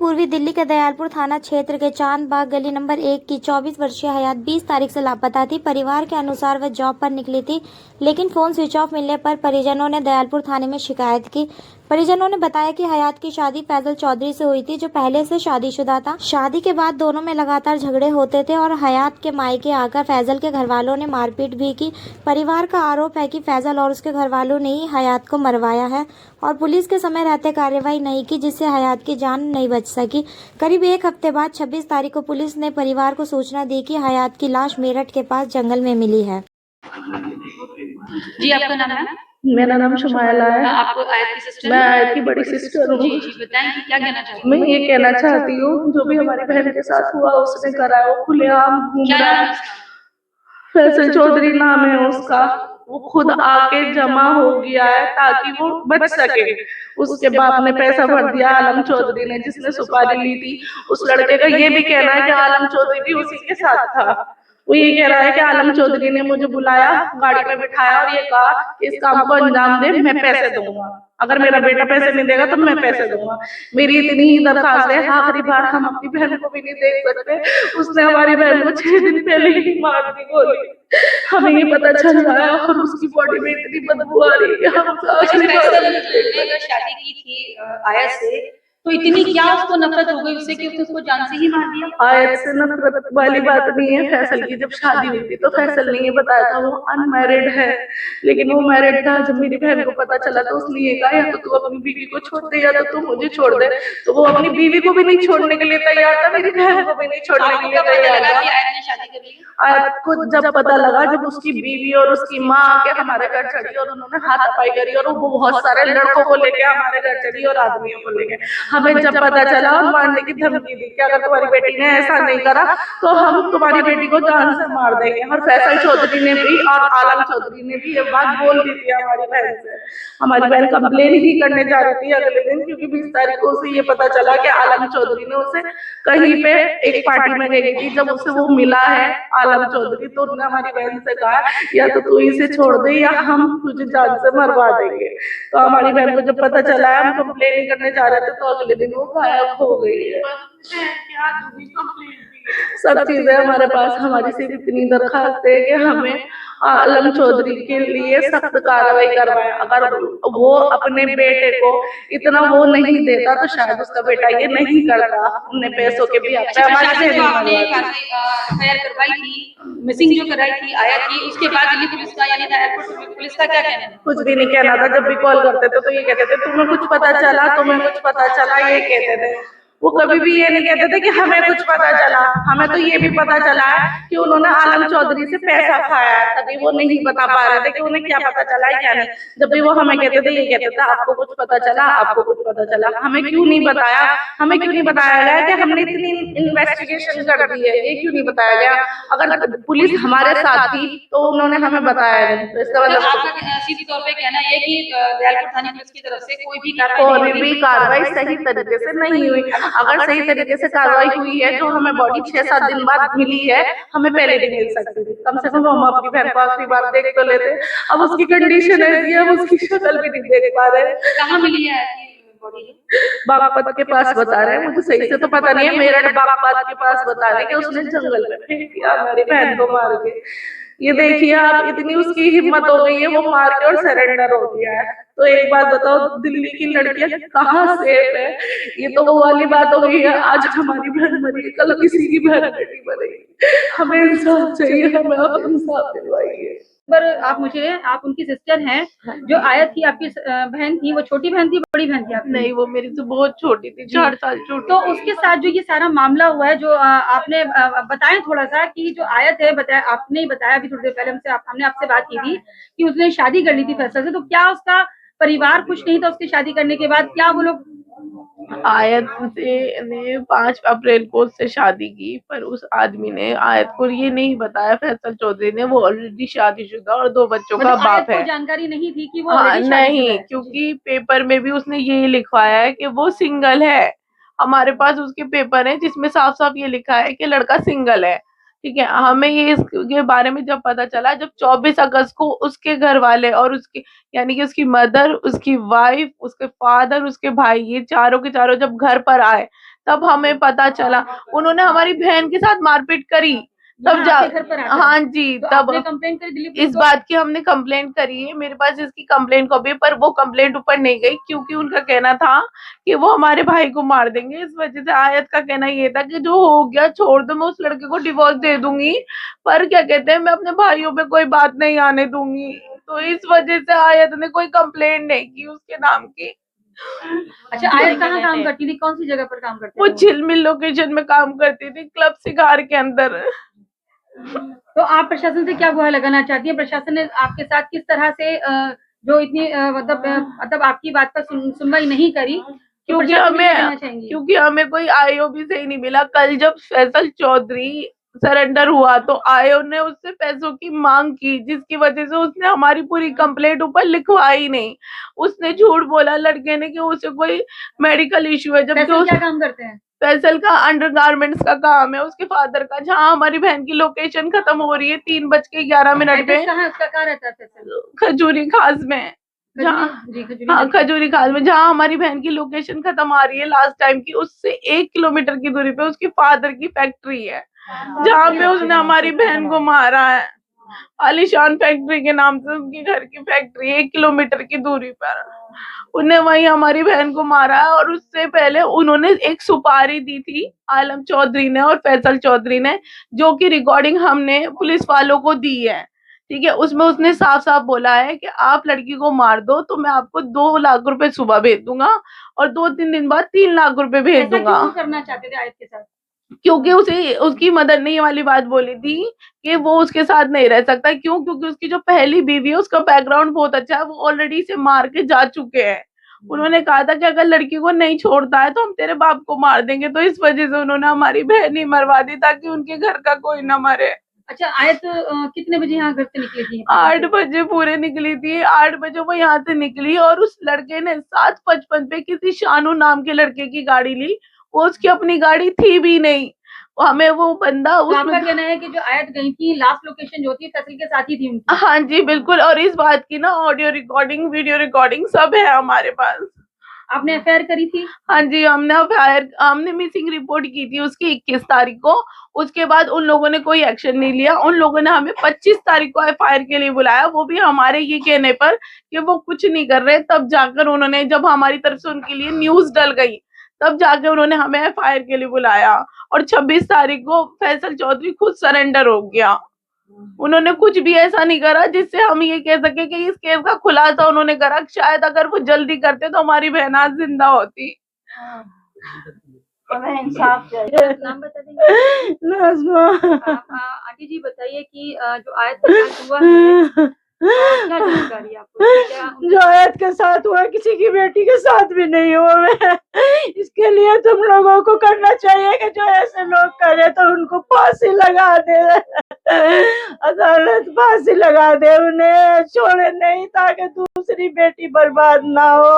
पूर्वी दिल्ली के दयालपुर थाना क्षेत्र के चांद बाग गली नंबर 1 की 24 वर्षीय हयात 20 तारीख से लापता थी। परिवार के अनुसार वह जॉब पर निकली थी, लेकिन फोन स्विच ऑफ मिलने पर परिजनों ने दयालपुर थाने में शिकायत की। परिजनों ने बताया कि हयात की शादी फैजल चौधरी से हुई थी, जो पहले से शादीशुदा था। शादी के बाद दोनों में लगातार झगड़े होते थे और हयात के मायके आकर फैजल के घरवालों ने मारपीट भी की। परिवार का आरोप है कि फैजल और उसके घरवालों ने ही हयात को मरवाया है और पुलिस के समय रहते कार्रवाई नहीं की, जिससे हयात की जान नहीं बच सकी। करीब एक हफ्ते बाद 26 तारीख को पुलिस ने परिवार को सूचना दी कि हयात की लाश मेरठ के पास जंगल में मिली है। जी, आपका नाम है? मेरा नाम शुमाइला है। आप आयत की सिस्टर? मैं आयत की बड़ी सिस्टर हूँ। जी, बताएं कि क्या कहना चाहती मैं ये कहना चाहती हूँ, जो भी हमारी बहन के साथ हुआ उसने करा है, वो खुलेआम घूम क्या रहा नाम है। है उसका? फैसल चौधरी नाम है उसका। वो खुद आके जमा हो गया है ताकि वो बच सके। उसके बाप ने पैसा भर दिया आलम चौधरी ने, जिसने सुपारी ली थी। उस लड़के का ये भी कहना है कि आलम चौधरी भी उसी के साथ था। वो ये कह रहा है कि आलम चौधरी ने मुझे बुलाया, गाड़ी में बिठाया और ये कहा कि इस काम को अंजाम दे, मैं पैसे दूंगा। अगर मेरा बेटा पैसे नहीं देगा तो मैं पैसे दूंगा। मेरी इतनी ही दरखास्त है, आखिरी बार हम अपनी बहन को भी नहीं देख सकते। उसने हमारी बहन को 6 दिन पहले ही मार दी गोली। हमें ये पता चल रहा है और उसकी बॉडी में इतनी बदबू आ रही है। हम फैसल ने अगर शादी की थी आयत से, तो इतनी क्या उसको नफरत हो गई उससे कि उसने उसको जान से ही मार दिया? आयत से नफरत वाली बात नहीं है। फैसल की जब शादी हुई थी तो फैसल ने ये बताया था वो अनमैरिड है, लेकिन वो मैरिड था। जब मेरी बहन को पता चला तो उसने ये कहा, या तो तू अपनी बीवी को छोड़ दे या तो तू मुझे छोड़ दे। तो वो अपनी बीवी को भी नहीं छोड़ने के लिए तैयार था, मेरी बहन को भी नहीं छोड़ने के लिए तैयार था। आयत को जब पता लगा, जब उसकी बीवी और उसकी माँ आके हमारे घर चढ़ी और उन्होंने हाथापाई करी और वो बहुत सारे लड़कों को लेके हमारे घर चढ़ी और आदमियों को लेके, हमें जब पता चला और मारने की धमकी दी कि अगर तुम्हारी बेटी ने ऐसा नहीं करा तो हम तुम्हारी बेटी को जान से मार देंगे। और फैसल चौधरी ने भी और आलम चौधरी ने भी ये बात बोल दी थी हमारी बहन से। हमारी बहन कंप्लेन ही करने जा रही थी अगले दिन, क्योंकि 20 तारीख को उसे ये पता चला कि आलम चौधरी ने उसे कहीं पे एक पार्टी में गई थी। जब उसे वो मिला है आलम चौधरी, तो उन्होंने हमारी बहन से कहा, या तो तू इसे छोड़ दे या हम तुझे जान से मरवा देंगे। तो हमारी बहन को जब पता चला हम कंप्लेन करने जा रहे थे, तो अगले दिन वो गायब हो गई है। सब चीजें हमारे पास, हमारी सिर्फ इतनी दरखास्त है कि हमें आलम चौधरी के लिए सख्त कार्रवाई करवाए। अगर वो अपने बेटे को इतना वो नहीं देता तो शायद उसका बेटा ये नहीं करता। उन्हें पैसों के भी मिसिंग जो कराई थी आया थी, उसके बाद दिल्ली पुलिस का यानी एयरपोर्ट पुलिस का क्या कहना है? कुछ भी नहीं कहना था। जब भी कॉल करते थे तो ये कहते थे तुम्हें कुछ पता चला, तुम्हें कुछ पता चला, ये कहते थे। वो कभी भी ये नहीं कहते थे कि हमें कुछ पता चला। हमें तो ये भी पता चला कि उन्होंने आलम चौधरी से पैसा खाया है, तभी वो नहीं बता पा रहे थे कि उन्हें क्या पता चला है क्या नहीं। जब भी वो हमें कहते थे, ये कहते थे आपको कुछ पता चला, आपको कुछ पता चला। हमें क्यों नहीं बताया? हमें क्यों नहीं बताया गया कि हमने इतनी इन्वेस्टिगेशन कर दी है? ये क्यों नहीं बताया गया? अगर पुलिस हमारे साथ थी तो उन्होंने हमें बताया नहीं। तो इसका मतलब आपका सीधी तौर पे कहना है कि दयालपुर थाने पुलिस की तरफ से कोई भी कार्रवाई सही तरीके से नहीं हुई। अगर सही तरीके से कार्रवाई हुई है, जो हमें बॉडी 6-7 दिन बाद मिली है, हमें पहले नहीं मिल सकती थी। कम से कम हम अपनी बहन को आखिरी बार देख तो लेते। अब उसकी कंडीशन ऐसी है, हम उसकी शक्ल भी नहीं देख पा रहे। कहाँ मिली है बॉडी? बागपत के पास बता रहे हैं, मुझे सही से तो पता नहीं है। मेरठ बागपत के पास बता रहे हैं कि उसने जंगल में फेंक दिया हमारी बहन को मार के। ये देखिए आप, इतनी उसकी हिम्मत हो गई है, वो मार के और सरेंडर हो गया है। तो एक बात बताओ, दिल्ली की लड़कियां कहाँ सेफ है? ये तो वो वाली बात हो गई है, आज हमारी बहन मरी, कल किसी की बहन बेटी मरेगी। हमें इंसाफ चाहिए, हमें आप इंसाफ दिलवाइए। पर आप उनकी सिस्टर हैं, जो आयत थी आपकी बहन थी, वो छोटी बहन थी बड़ी बहन थी आपकी? नहीं, वो मेरी से बहुत छोटी थी, 4 साल छोटी। तो उसके साथ जो ये सारा मामला हुआ है, जो आपने बताया थोड़ा सा कि जो आयत है, बताया आपने ही बताया अभी थोड़ी देर पहले हमने आपसे बात की थी कि उसने शादी कर ली थी फैसल से। तो क्या उसका परिवार खुश नहीं था उसकी शादी करने के बाद? क्या वो लोग आयत ने 5 अप्रैल को उससे शादी की, पर उस आदमी ने आयत को ये नहीं बताया, फैसल चौधरी ने, वो ऑलरेडी शादीशुदा और 2 बच्चों का बाप है। जानकारी नहीं थी कि वो नहीं, क्योंकि पेपर में भी उसने यही लिखवाया है कि वो सिंगल है। हमारे पास उसके पेपर हैं जिसमें साफ साफ ये लिखा है कि लड़का सिंगल है, ठीक है, हमें ये इसके बारे में जब पता चला, जब 24 अगस्त को उसके घर वाले और उसके यानी कि उसकी मदर, उसकी वाइफ, उसके फादर, उसके भाई, ये चारों के चारों जब घर पर आए, तब हमें पता चला उन्होंने हमारी बहन के साथ मारपीट करी। तब जा आपके घर पर आकर? हाँ जी, तो तब आपने कंप्लेंट करी दिल्ली पुलिस इस को? बात की हमने कंप्लेंट करी है, मेरे पास इसकी कंप्लेंट कॉपी है, पर वो कंप्लेंट ऊपर नहीं गई क्योंकि उनका कहना था कि वो हमारे भाई को मार देंगे। इस वजह से आयत का कहना ये था कि जो हो गया छोड़ दो, मैं उस लड़के को डिवोर्स दे दूंगी, पर क्या कहते हैं, मैं अपने भाइयों पे कोई बात नहीं आने दूंगी। तो इस वजह से आयत ने कोई कंप्लेंट नहीं की उसके नाम की। अच्छा, आयत कहाँ काम करती थी, कौन सी जगह पर काम करती वो थी? झिलमिल लोकेशन में काम करती थी, क्लब शिकार के अंदर। तो आप प्रशासन से क्या गुहार लगाना चाहती हैं? प्रशासन ने आपके साथ किस तरह से जो इतनी मतलब आपकी बात पर सुनवाई नहीं करी, तो प्रशासन से क्या कहना चाहेंगी? क्योंकि हमें कोई आईओ भी सही नहीं मिला। कल जब फैसल चौधरी सरेंडर हुआ तो आईओ ने उससे पैसों की मांग की, जिसकी वजह से उसने हमारी पूरी कंप्लेंट ऊपर लिखवाई नहीं। उसने झूठ बोला लड़के ने कि उसे कोई मेडिकल इश्यू है, जबकि फैसल क्या काम करते हैं? फैसल का अंडरगारमेंट्स का काम है, उसके फादर का। जहाँ हमारी बहन की लोकेशन खत्म हो रही है 3:11 पे, कहाँ उसका कहाँ रहता है फैसल? खजूरी खास में, जहाँ खजूरी खास में, जहाँ हमारी बहन की लोकेशन खत्म आ रही है लास्ट टाइम की, उससे 1 किलोमीटर की दूरी पे उसकी फादर की फैक्ट्री है, जहाँ पे उसने हमारी बहन को मारा है। आलिशान फैक्ट्री के नाम से उसकी घर की फैक्ट्री 1 किलोमीटर की दूरी पर, उन्हें वहीं हमारी बहन को मारा है। और उससे पहले उन्होंने एक सुपारी दी थी आलम चौधरी ने और फैसल चौधरी ने, जो कि रिकॉर्डिंग हमने पुलिस वालों को दी है। ठीक है, उसमें उसने साफ साफ बोला है कि आप लड़की को मार दो तो मैं आपको 2 लाख रुपए सुबह भेज दूंगा और 2-3 दिन बाद 3 लाख रुपए भेज दूंगा। क्यों करना चाहते थे आयत के साथ? क्योंकि उसे उसकी मदर ने ये वाली बात बोली थी कि वो उसके साथ नहीं रह सकता। क्यों? क्योंकि उसकी जो पहली बीवी है उसका बैकग्राउंड बहुत अच्छा है, वो ऑलरेडी इसे मार के जा चुके हैं। उन्होंने कहा था कि अगर लड़की को नहीं छोड़ता है तो हम तेरे बाप को मार देंगे। तो इस वजह से उन्होंने हमारी बहन ही मरवा दी ताकि उनके घर का कोई ना मरे। अच्छा, आयत कितने बजे यहाँ घर से निकली थी? 8 बजे पूरे निकली थी। 8 बजे वो यहाँ से निकली और उस लड़के ने 7:55 पे किसी शानू नाम के लड़के की गाड़ी ली। वो उसकी अपनी गाड़ी थी भी नहीं। हमें वो बंदा तो आपका कहना है कि जो आयत गई थी लास्ट लोकेशन जो थी फैसल के साथ ही थी उनकी? हाँ जी बिल्कुल, और इस बात की ना ऑडियो रिकॉर्डिंग, वीडियो रिकॉर्डिंग सब है हमारे पास। आपने एफआईआर करी थी? हाँ जी, हमने मिसिंग रिपोर्ट की थी उसकी 21 तारीख को। उसके बाद उन लोगों ने कोई एक्शन नहीं लिया। उन लोगों ने हमें 25 तारीख को एफआईआर के लिए बुलाया, वो भी हमारे ये कहने पर कि वो कुछ नहीं कर रहे। तब जाकर उन्होंने, जब हमारी तरफ से उनके लिए न्यूज डल गई, तब जाके उन्होंने हमें एफआईआर के लिए बुलाया। और 26 तारीख को फैसल चौधरी खुद सरेंडर हो गया। उन्होंने कुछ भी ऐसा नहीं करा जिससे हम ये कह सके कि इस केस का खुलासा उन्होंने करा। शायद अगर वो जल्दी करते तो हमारी बहन आज जिंदा होती। इंसाफ चाहिए। नाम बता देंगे? आंटी जी बताइए कि जो आयत के साथ हुआ है, क्या जानकारी है आपको? जो आयत के साथ हुआ किसी की बेटी के साथ भी नहीं हुआ है। इसके लिए तुम लोगों को करना चाहिए कि जो ऐसे लोग करे तो उनको फांसी लगा दे, अदालत फांसी लगा दे, उन्हें छोड़े नहीं ताकि दूसरी बेटी बर्बाद ना हो।